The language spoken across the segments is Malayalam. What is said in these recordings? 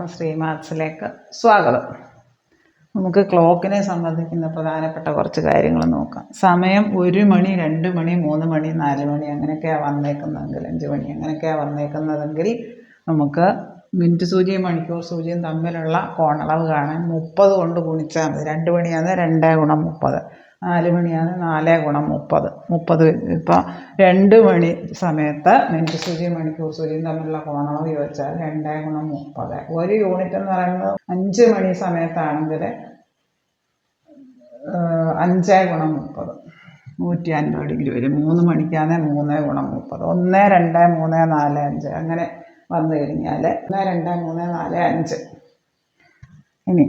എല്ലാവർക്കും ശ്രീമാത്സിലേക്ക് സ്വാഗതം. നമുക്ക് ക്ലോക്കിനെ സംബന്ധിക്കുന്ന പ്രധാനപ്പെട്ട കുറച്ച് കാര്യങ്ങൾ നോക്കാം. സമയം 1 മണി, 2 മണി, 3 മണി, 4 മണി അങ്ങനെയൊക്കെയാണ് വന്നേക്കുന്നതെങ്കിൽ, 5 മണി അങ്ങനെയൊക്കെയാണ് വന്നേക്കുന്നതെങ്കിൽ നമുക്ക് മിനിറ്റ് സൂചിയും മണിക്കൂർ സൂചിയും തമ്മിലുള്ള കോണളവ് കാണാൻ 30 കൊണ്ട് ഗുണിച്ചാൽ മതി. 2 മണിയാണ് 2 ഗുണം 30, 4 മണിയാണ് 4 ഗുണം 30. ഇപ്പോൾ 2 മണി സമയത്ത് മിനിറ്റ് സൂചിയും മണിക്കൂർ സൂചിയും തമ്മിലുള്ള കോണളവ് ചോദിച്ചാൽ 2 ഗുണം 30. ഒരു യൂണിറ്റ് എന്ന് പറയുന്നത് 5 മണി സമയത്താണെങ്കിൽ 5 ഗുണം 30 150 ഡിഗ്രി വരും. 3 മണിക്കാണ് 3 ഗുണം 30, 1, 2, 3, 4, 5 അങ്ങനെ വന്നു കഴിഞ്ഞാൽ 1, 2, 3, 4, 5. ഇനി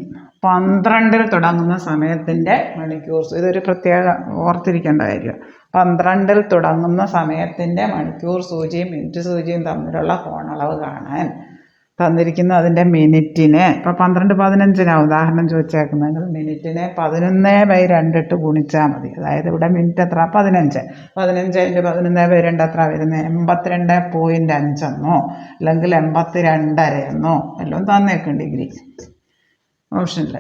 12-ൽ തുടങ്ങുന്ന സമയത്തിൻ്റെ മണിക്കൂർ, ഇതൊരു പ്രത്യേക ഓർത്തിരിക്കേണ്ട കാര്യം. 12-ൽ തുടങ്ങുന്ന സമയത്തിൻ്റെ മണിക്കൂർ സൂചിയും മിനിറ്റ് സൂചിയും തമ്മിലുള്ള കോണളവ് കാണാൻ തന്നിരിക്കുന്ന അതിൻ്റെ മിനിറ്റിനെ, ഇപ്പോൾ 12:15 ഉദാഹരണം ചോദിച്ചേക്കുന്നതെങ്കിൽ മിനിറ്റിനെ 11/2 ഇട്ട് ഗുണിച്ചാൽ മതി. അതായത് ഇവിടെ മിനിറ്റ് എത്ര? 15. 15 × 11/2 എത്ര വരുന്നത്? 82.5 എന്നോ അല്ലെങ്കിൽ 82.5 എന്നോ എല്ലാം തന്നേക്കും ഡിഗ്രി ഓപ്ഷനിൽ.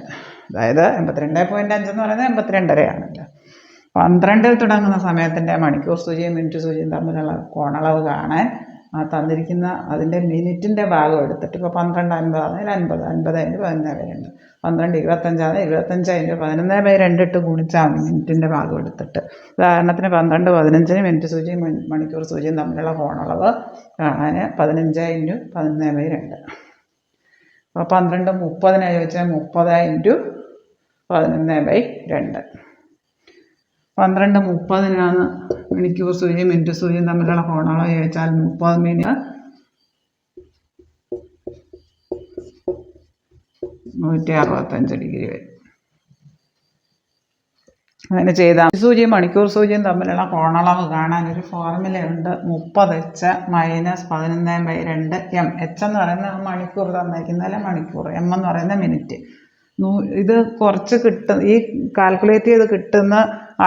അതായത് 82.5 എന്ന് പറയുന്നത് 82.5 ആണല്ലോ. 12-ൽ തുടങ്ങുന്ന സമയത്തിൻ്റെ മണിക്കൂർ സൂചിയും മിനിറ്റ് സൂചിയും തമ്മിലുള്ള കോണളവ് കാണാൻ തന്നിരിക്കുന്ന അതിൻ്റെ മിനിറ്റിൻ്റെ ഭാഗം എടുത്തിട്ട്, ഇപ്പോൾ 12:50 ആണെങ്കിൽ 50, 50 × 11/2, 12 25 ആണെങ്കിൽ 25 × 11/2 ഇട്ട് ഗുണിച്ചാൽ മതി മിനിറ്റിൻ്റെ ഭാഗം എടുത്തിട്ട്. ഉദാഹരണത്തിന് 12:15 മിനിറ്റ് സൂചിയും മണിക്കൂർ സൂചിയും തമ്മിലുള്ള കോണളവ് കാണാൻ 15 × 11/2. അപ്പോൾ 12:30 ചോദിച്ചാൽ 30 × 11/2. 12:30 മണിക്കൂർ സൂചിയും മിനിറ്റ് സൂചിയും തമ്മിലുള്ള കോണളവ് ചോദിച്ചാൽ 30 മിനിറ്റ് 165 ഡിഗ്രി വരും. അങ്ങനെ ചെയ്താൽ സൂചിയും മണിക്കൂർ സൂചിയും തമ്മിലുള്ള കോണളവ് കാണാൻ ഒരു ഫോർമുലയുണ്ട്. 30h - 11/2 m. h എന്ന് പറയുന്നത് മണിക്കൂർ തന്നേക്കുന്നതല്ല മണിക്കൂർ, m എന്ന് പറയുന്ന മിനിറ്റ്. ഇത് കുറച്ച് ഈ കാൽക്കുലേറ്റ് ചെയ്ത് കിട്ടുന്ന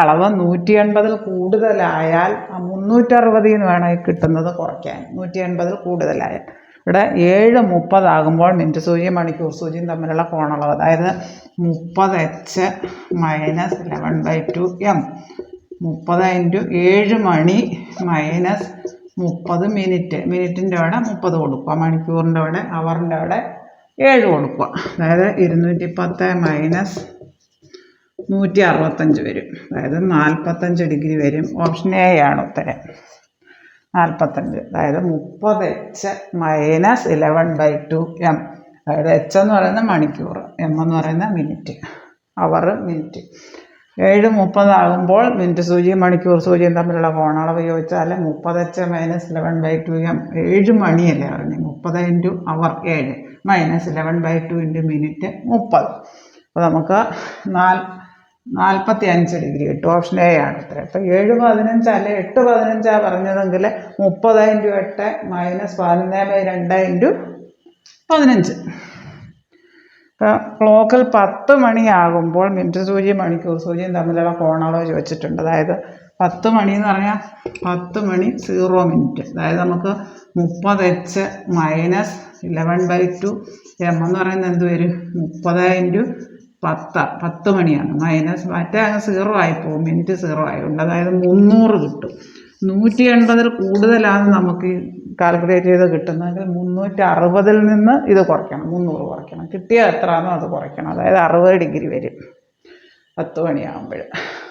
അളവ് 180-ൽ കൂടുതലായാൽ 360 എന്ന് വേണം ഈ കിട്ടുന്നത് കുറയ്ക്കാൻ. 180-ൽ കൂടുതലായാൽ ഇവിടെ 7:30 ആകുമ്പോൾ മിനിറ്റ് സൂചിയും മണിക്കൂർ സൂചിയും തമ്മിലുള്ള കോണളവ്, അതായത് 30h - 11/2 m. 30 × 7 മണി -30 മിനിറ്റ്. മിനിറ്റിൻ്റെ അവിടെ 30 കൊടുക്കുക, മണിക്കൂറിൻ്റെ അവിടെ അവറിൻ്റെ അവിടെ 7 കൊടുക്കുക. അതായത് 210 - 165 വരും. അതായത് 45 ഡിഗ്രി വരും. ഓപ്ഷൻ എ ആണ് ഉത്തരം, 45. അതായത് 30h - 11/2 m. അതായത് h എന്ന് പറയുന്നത് മണിക്കൂർ, m എന്ന് പറയുന്ന മിനിറ്റ്, അവർ മിനിറ്റ്. 7:30 ആകുമ്പോൾ മിനിറ്റ് സൂചിയും മണിക്കൂർ സൂചിയും തമ്മിലുള്ള കോണളവ് ചോദിച്ചാൽ 30h - 11/2 m. 7 മണിയല്ലേ പറഞ്ഞു, 30 × അവർ 7 -11/2 × മിനിറ്റ് 30. അപ്പോൾ നമുക്ക് 45 ഡിഗ്രി കിട്ടും. ഓപ്ഷൻ എ ആണ് ഉത്തരം. ഇപ്പോൾ 7:15 അല്ലെ 8:15 പറഞ്ഞതെങ്കിൽ 30 × 8 -11/2 × 15. ഇപ്പോൾ ക്ലോക്കിൽ 10 മണിയാകുമ്പോൾ മിനിറ്റ് സൂചിയും മണിക്കൂർ സൂചിയും തമ്മിലുള്ള കോണളവ് ചോദിച്ചിട്ടുണ്ട്. അതായത് 10 മണി എന്ന് പറഞ്ഞാൽ 10 മണി 0 മിനിറ്റ്. അതായത് നമുക്ക് 30h - 11/2 m എന്ന് പറയുന്നത് എന്ത് വരും? 30 × 10 മണിയാണ്. മറ്റേ അങ്ങ് 0 ആയിപ്പോവും, മിനിറ്റ് 0 ആയതുകൊണ്ട്. അതായത് 300 കിട്ടും. 180-ൽ കൂടുതലാണ് നമുക്ക് കാൽക്കുലേറ്റ് ചെയ്ത് കിട്ടുന്നതെങ്കിൽ 360-ൽ നിന്ന് ഇത് കുറയ്ക്കണം, 300 കുറയ്ക്കണം. കിട്ടിയ എത്രയാണോ അത് കുറയ്ക്കണം. അതായത് 60 ഡിഗ്രി വരും 10 മണിയാകുമ്പോൾ.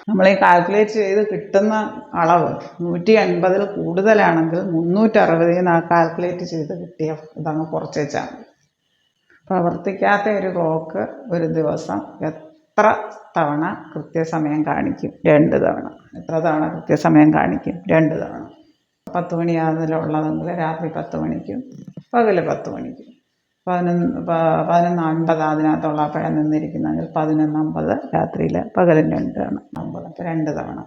നമ്മൾ ഈ കാൽക്കുലേറ്റ് ചെയ്ത് കിട്ടുന്ന അളവ് 180-ൽ കൂടുതലാണെങ്കിൽ 360-ൽ നിന്ന് കാൽക്കുലേറ്റ് ചെയ്ത് കിട്ടിയ ഇതങ്ങ് കുറച്ച് വെച്ചാൽ മതി. പ്രവർത്തിക്കാത്ത ഒരു ക്ലോക്ക് ഒരു ദിവസം എത്ര തവണ കൃത്യസമയം കാണിക്കും? 2 തവണ. എത്ര തവണ കൃത്യസമയം കാണിക്കും? 2 തവണ. 10 മണിയാകുന്നതിലുള്ളതെങ്കിൽ രാത്രി 10 മണിക്കും പകൽ 10 മണിക്കും. 11:50 അതിനകത്തുള്ളപ്പോഴാണ് നിന്നിരിക്കുന്നതെങ്കിൽ 11:50 രാത്രിയിൽ, പകലും 2 തവണ 50. അപ്പോൾ 2 തവണ.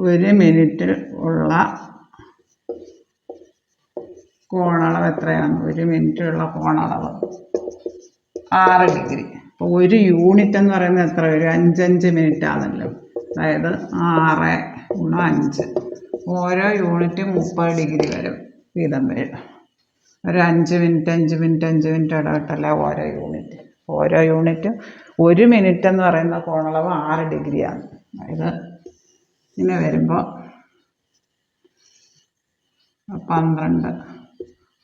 1 മിനിറ്റ് ഉള്ള കോണളവ് എത്രയാണ്? 1 മിനിറ്റുള്ള കോണളവ് 6 ഡിഗ്രി. അപ്പോൾ 1 യൂണിറ്റ് എന്ന് പറയുന്നത് എത്ര വരും? 5 മിനിറ്റ് ആണല്ലോ. അതായത് 6 × 5. ഓരോ യൂണിറ്റും 30 ഡിഗ്രി വരും വീതം വരും. ഒരു 5 മിനിറ്റ് 5 മിനിറ്റ് 5 മിനിറ്റ് ഇടവിട്ടല്ല ഓരോ യൂണിറ്റും 1 മിനിറ്റ് എന്ന് പറയുന്ന കോണളവ് 6 ഡിഗ്രിയാണ്. അതായത് ഇങ്ങനെ വരുമ്പോൾ 12,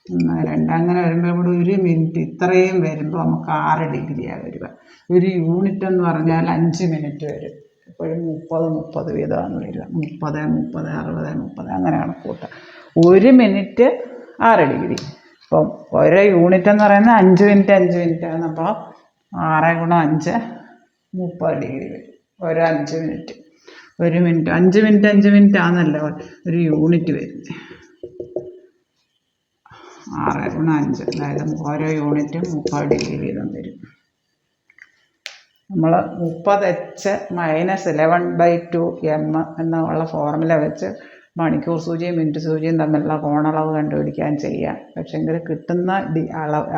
1, 2 അങ്ങനെ വരുമ്പോൾ ഇവിടെ 1 മിനിറ്റ് ഇത്രയും വരുമ്പോൾ നമുക്ക് 6 ഡിഗ്രിയാണ് വരിക. 1 യൂണിറ്റ് എന്ന് പറഞ്ഞാൽ 5 മിനിറ്റ് വരും. എപ്പോഴും 30 വീതമാണ് വരിക. 30, 60, 30 അങ്ങനെയാണ് കൂട്ടുക. 1 മിനിറ്റ് 6 ഡിഗ്രി. അപ്പം ഓരോ യൂണിറ്റ് എന്ന് പറയുന്നത് 5 മിനിറ്റ് 5 മിനിറ്റ് ആണ്. അപ്പോൾ 6 × 5 30 ഡിഗ്രി വരും ഓരോ 5 മിനിറ്റ്. 1 മിനിറ്റ് 5 മിനിറ്റ് 5 മിനിറ്റ് ആണല്ലോ ഒരു യൂണിറ്റ് വരുന്നത്. 6 × 5 അതായത് ഓരോ യൂണിറ്റും 30 ഡിഗ്രി വീതം വരും. നമ്മൾ 30h - 11/2 m എന്നുള്ള ഫോർമുല വെച്ച് മണിക്കൂർ സൂചിയും മിനിറ്റ് സൂചിയും തമ്മിലുള്ള കോണളവ് കണ്ടുപിടിക്കാൻ ചെയ്യാം. പക്ഷെങ്കിൽ കിട്ടുന്ന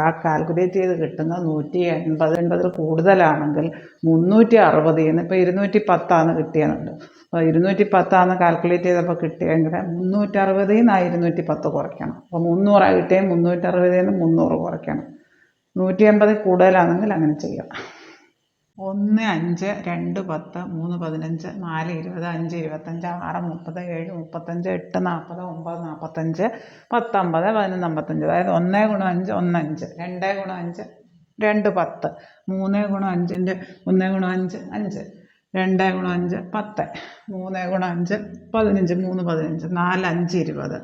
ആ കാൽക്കുലേറ്റ് ചെയ്ത് കിട്ടുന്ന 180 കൂടുതലാണെങ്കിൽ 360 ഇപ്പോൾ 210 കിട്ടിയെന്നുണ്ട്. അപ്പോൾ 210 കാൽക്കുലേറ്റ് ചെയ്തപ്പോൾ കിട്ടിയെങ്കിൽ 360 210 കുറയ്ക്കണം. അപ്പോൾ 300 കിട്ടിയാൽ 360 300 കുറയ്ക്കണം. 180 കൂടുതലാണെങ്കിൽ അങ്ങനെ ചെയ്യാം. 1, 5, 2, 10, 3, 15, 4, 20, 5, 25, 6, 30, 7, 35, 8, 40, 9, 45, 10, 50, 11, 55. അതായത് 1 × 5 1, 5, 2 × 5 2, 10, 3 × 5 1 × 5 5, 2 × 5 10, 3 × 5 15, 3, 15, 4, 5, 20,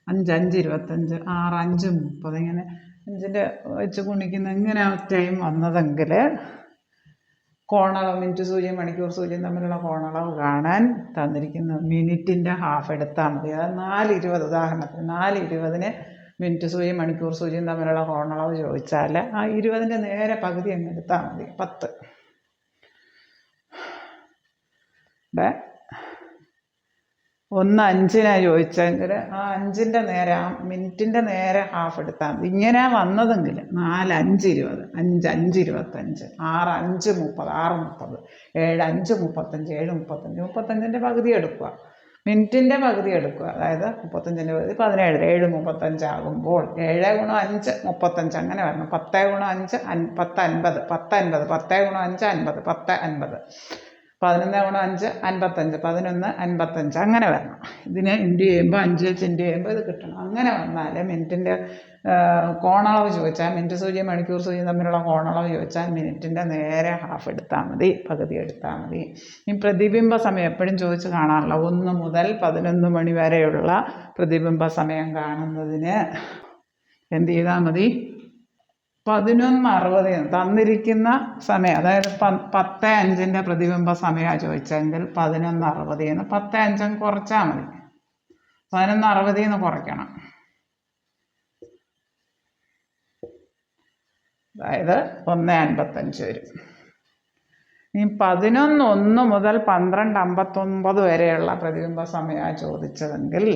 5, 5, 25, 6, 5, 30 ഇങ്ങനെ 5ൻ്റെ വെച്ച് ഗുണിക്കുന്ന ഇങ്ങനെ ടൈം വന്നതെങ്കിൽ കോണളവ് മിനിറ്റ് സൂചിയും മണിക്കൂർ സൂചിയും തമ്മിലുള്ള കോണളവ് കാണാൻ തന്നിരിക്കുന്ന മിനിറ്റിൻ്റെ ഹാഫ് എടുത്താൽ മതി. അതായത് 4:20 ഉദാഹരണത്തിന് 4:20 മിനിറ്റ് സൂചിയും മണിക്കൂർ സൂചിയും തമ്മിലുള്ള കോണളവ് ചോദിച്ചാൽ ആ 20ൻ്റെ നേരെ പകുതി അങ്ങ് എടുത്താൽ മതി. 10. ഇവിടെ 1, 5 ചോദിച്ചെങ്കിൽ ആ 5ൻ്റെ നേരെ ആ മിനിറ്റിൻ്റെ നേരെ ഹാഫ് എടുത്താൽ മതി. ഇങ്ങനെ വന്നതെങ്കിൽ 4, 5, 20, 5, 5, 25, 6, 5, 30, 6, 30, 7, 5, 35, 7, 35, 35ൻ്റെ പകുതി എടുക്കുക. മിനിറ്റിൻ്റെ പകുതി എടുക്കുക. അതായത് 35ൻ്റെ പകുതി 17, 7, 35 ആകുമ്പോൾ 7 × 5 35 അങ്ങനെ വരണം. 10 × 5 10, 50, 10, 50, 10 × 5 50, 10, 50, 11 × 5 55, 11, 55 അങ്ങനെ വരണം. ഇതിനെ ഇൻറ്റു ചെയ്യുമ്പോൾ 5 വെച്ച് ഇൻറ്റു ചെയ്യുമ്പോൾ ഇത് കിട്ടണം. അങ്ങനെ വന്നാൽ മിനിറ്റിൻ്റെ കോണളവ് ചോദിച്ചാൽ മിനിറ്റ് സൂചിയും മണിക്കൂർ സൂചിയും തമ്മിലുള്ള കോണളവ് ചോദിച്ചാൽ മിനിറ്റിൻ്റെ നേരെ ഹാഫ് എടുത്താൽ മതി, പകുതി എടുത്താൽ മതി. ഈ പ്രതിബിംബ സമയം എപ്പോഴും ചോദിച്ച് കാണാറില്ല. 1 മുതൽ 11 മണി വരെയുള്ള പ്രതിബിംബ സമയം കാണുന്നതിന് എന്ത് ചെയ്താൽ മതി? 11:60 തന്നിരിക്കുന്ന സമയം, അതായത് 10:05 പ്രതിബിംബ സമയമാണ് ചോദിച്ചെങ്കിൽ 11:60 10:05 കുറച്ചാൽ മതി. 11:60 കുറയ്ക്കണം. അതായത് 1:55 വരും. ഇനി 11:01 മുതൽ 12:59 വരെയുള്ള പ്രതിബിംബ സമയമാണ് ചോദിച്ചതെങ്കിൽ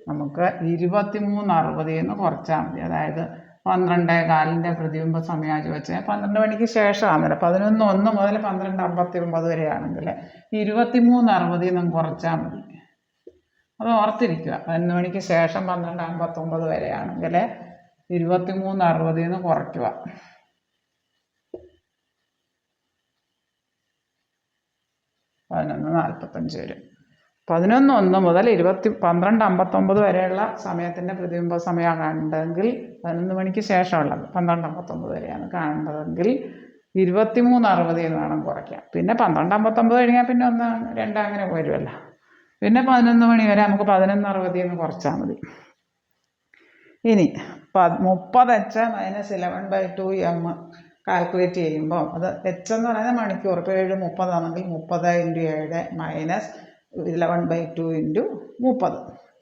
നമുക്ക് 23:60 കുറച്ചാൽ മതി. അതായത് 12:15 പ്രതിബിംബ സമയമാണ് ചോദിച്ചാൽ 12 മണിക്ക് ശേഷമാണല്ലോ. 11:01 മുതൽ 12:59 വരെയാണെങ്കിൽ 23:60 കുറച്ചാൽ മതി. അത് ഓർത്തിരിക്കുക. 11 മണിക്ക് ശേഷം 12:59 വരെയാണെങ്കിൽ 23:60 കുറയ്ക്കുക. 11:45 വരും. 11:01 മുതൽ 12:59 വരെയുള്ള സമയത്തിൻ്റെ പ്രതിബിംബ സമയമാണ് കാണേണ്ടതെങ്കിൽ 11 മണിക്ക് ശേഷമുള്ളത് 12:59 വരെയാണ് കാണേണ്ടതെങ്കിൽ 23:60 വേണം കുറയ്ക്കാം. പിന്നെ 12:59 കഴിഞ്ഞാൽ പിന്നെ 1, 2 അങ്ങനെ വരുമല്ലോ. പിന്നെ 11 മണി വരെ നമുക്ക് 11:60 കുറച്ചാൽ മതി. ഇനി 30h - 11/2 m കാൽക്കുലേറ്റ് ചെയ്യുമ്പോൾ അത് h എന്ന് പറയുന്നത് മണിക്കൂർ. ഇപ്പോൾ 7:30 ആണെങ്കിൽ 30 × 7 - 11/2 × 30.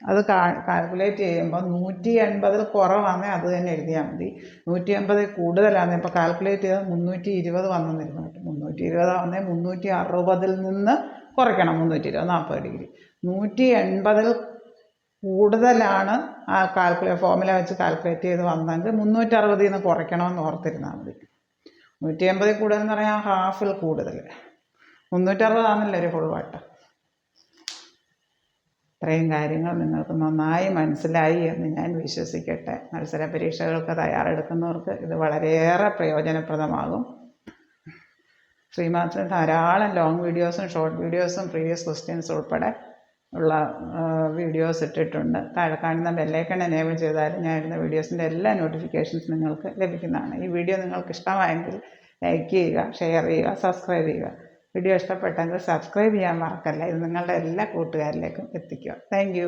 അത് കാൽക്കുലേറ്റ് ചെയ്യുമ്പോൾ 180 കുറവാണെങ്കിൽ അത് തന്നെ എഴുതിയാൽ മതി. 180 കൂടുതലാണെങ്കിൽ ഇപ്പോൾ കാൽക്കുലേറ്റ് ചെയ്താൽ 320 വന്നെന്നിരുന്നു. 320 ആണെങ്കിൽ 360 നിന്ന് കുറയ്ക്കണം. 320 40 ഡിഗ്രി. 180 കൂടുതലാണ് ആ ഫോർമുല വെച്ച് കാൽക്കുലേറ്റ് ചെയ്ത് വന്നെങ്കിൽ 360 നിന്ന് കുറയ്ക്കണമെന്ന് ഓർത്തിരുന്നാൽ മതി. 180 കൂടുതൽ എന്ന് പറഞ്ഞാൽ ഹാഫിൽ കൂടുതൽ. 360 ആണല്ലോ ഒരു ഫുൾ വട്ടം. ഇത്രയും കാര്യങ്ങൾ നിങ്ങൾക്ക് നന്നായി മനസ്സിലായി എന്ന് ഞാൻ വിശ്വസിക്കട്ടെ. മത്സര പരീക്ഷകൾക്ക് തയ്യാറെടുക്കുന്നവർക്ക് ഇത് വളരെയേറെ പ്രയോജനപ്രദമാകും. ശ്രീമാത്സിന് ധാരാളം ലോങ് വീഡിയോസും ഷോർട്ട് വീഡിയോസും പ്രീവിയസ് ക്വസ്റ്റ്യൻസ് ഉൾപ്പെടെ ഉള്ള വീഡിയോസ് ഇട്ടിട്ടുണ്ട്. താഴെ കാണുന്ന ബെല്ലൈക്കൺ എനേബിൾ ചെയ്താൽ ഞാൻ ഇടുന്ന വീഡിയോസിൻ്റെ എല്ലാ നോട്ടിഫിക്കേഷൻസ് നിങ്ങൾക്ക് ലഭിക്കുന്നതാണ്. ഈ വീഡിയോ നിങ്ങൾക്ക് ഇഷ്ടമായെങ്കിൽ ലൈക്ക് ചെയ്യുക, ഷെയർ ചെയ്യുക, സബ്സ്ക്രൈബ് ചെയ്യുക. വീഡിയോ ഇഷ്ടപ്പെട്ടെങ്കിൽ സബ്സ്ക്രൈബ് ചെയ്യാൻ മറക്കല്ല. ഇത് നിങ്ങളുടെ എല്ലാ കൂട്ടുകാരിലേക്കും എത്തിക്കുക. താങ്ക്